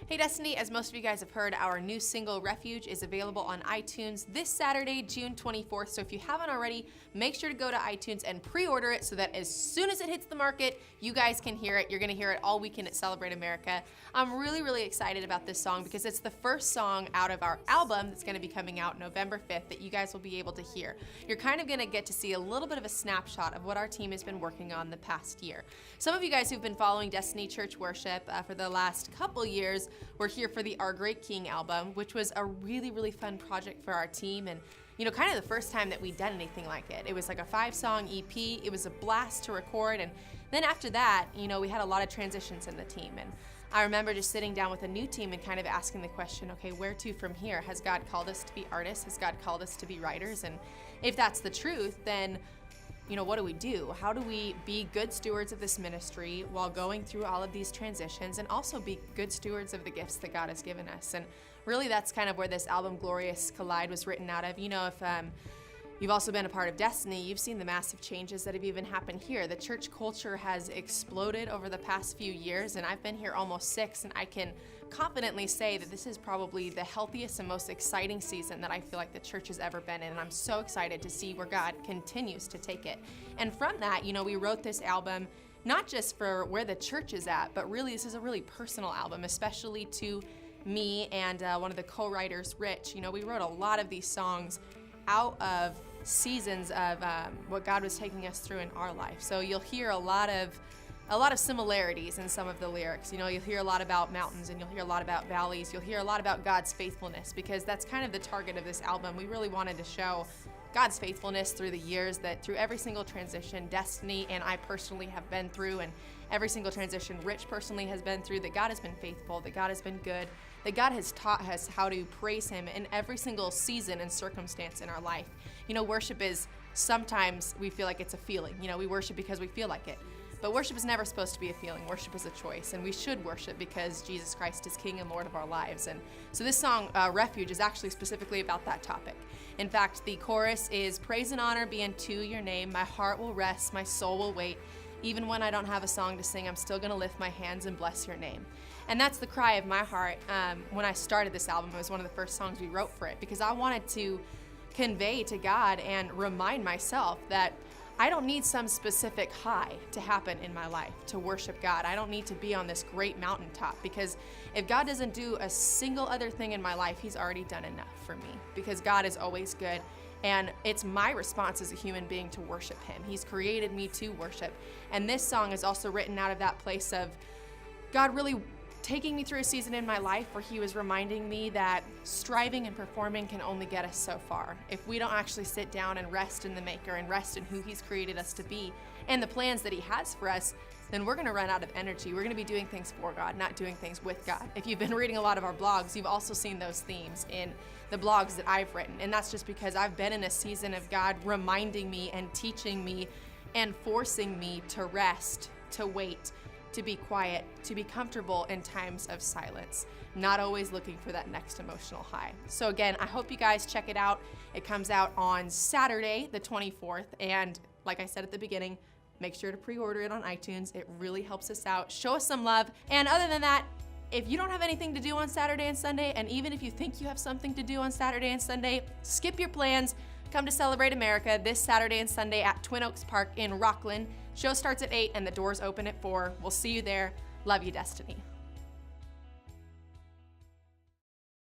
Hey Destiny, as most of you guys have heard, our new single, Refuge, is available on iTunes this Saturday, June 24th. So if you haven't already, make sure to go to iTunes and pre-order it so that as soon as it hits the market, you guys can hear it. You're gonna hear it all weekend at Celebrate America. I'm really excited about this song because it's the first song out of our album that's gonna be coming out November 5th that you guys will be able to hear. You're kind of gonna get to see a little bit of a snapshot of what our team has been working on the past year. Some of you guys who've been following Destiny Church Worship for the last couple years were here for the Our Great King album, which was a really fun project for our team, and kind of the first time that we'd done anything like it. It was like a 5-song EP. It was a blast to record, and then after that, we had a lot of transitions in the team, and I remember just sitting down with a new team and kind of asking the question, okay, where to from here? Has God called us to be artists? Has God called us to be writers? And if that's the truth, then what do we do? How do we be good stewards of this ministry while going through all of these transitions and also be good stewards of the gifts that God has given us? And really that's kind of where this album Glorious Collide was written out of. If you've also been a part of Destiny, you've seen the massive changes that have even happened here. The church culture has exploded over the past few years, and I've been here almost 6, and I can confidently say that this is probably the healthiest and most exciting season that I feel like the church has ever been in, and I'm so excited to see where God continues to take it. And from that, we wrote this album not just for where the church is at, but really this is a really personal album, especially to me and one of the co-writers, Rich. We wrote a lot of these songs out of seasons of what God was taking us through in our life. So you'll hear a lot of similarities in some of the lyrics. You'll hear a lot about mountains, and you'll hear a lot about valleys. You'll hear a lot about God's faithfulness, because that's kind of the target of this album. We really wanted to show God's faithfulness through the years, that through every single transition Destiny and I personally have been through, and every single transition Rich personally has been through, that God has been faithful, that God has been good, that God has taught us how to praise Him in every single season and circumstance in our life. Worship is, sometimes we feel like it's a feeling. We worship because we feel like it. But worship is never supposed to be a feeling. Worship is a choice, and we should worship because Jesus Christ is King and Lord of our lives. And so this song, Refuge, is actually specifically about that topic. In fact, the chorus is, praise and honor be unto your name. My heart will rest, my soul will wait. Even when I don't have a song to sing, I'm still gonna lift my hands and bless your name. And that's the cry of my heart. When I started this album, it was one of the first songs we wrote for it, because I wanted to convey to God and remind myself that I don't need some specific high to happen in my life to worship God. I don't need to be on this great mountaintop, because if God doesn't do a single other thing in my life, He's already done enough for me, because God is always good. And it's my response as a human being to worship Him. He's created me to worship. And this song is also written out of that place of God really taking me through a season in my life where He was reminding me that striving and performing can only get us so far. If we don't actually sit down and rest in the Maker and rest in who He's created us to be and the plans that He has for us, then we're gonna run out of energy. We're gonna be doing things for God, not doing things with God. If you've been reading a lot of our blogs, you've also seen those themes in the blogs that I've written. And that's just because I've been in a season of God reminding me and teaching me and forcing me to rest, to wait, to be quiet, to be comfortable in times of silence, not always looking for that next emotional high. So again, I hope you guys check it out. It comes out on Saturday, the 24th. And like I said at the beginning, make sure to pre-order it on iTunes. It really helps us out. Show us some love. And other than that, if you don't have anything to do on Saturday and Sunday, and even if you think you have something to do on Saturday and Sunday, skip your plans. Come to Celebrate America this Saturday and Sunday at Twin Oaks Park in Rockland. Show starts at 8 and the doors open at 4. We'll see you there. Love you, Destiny.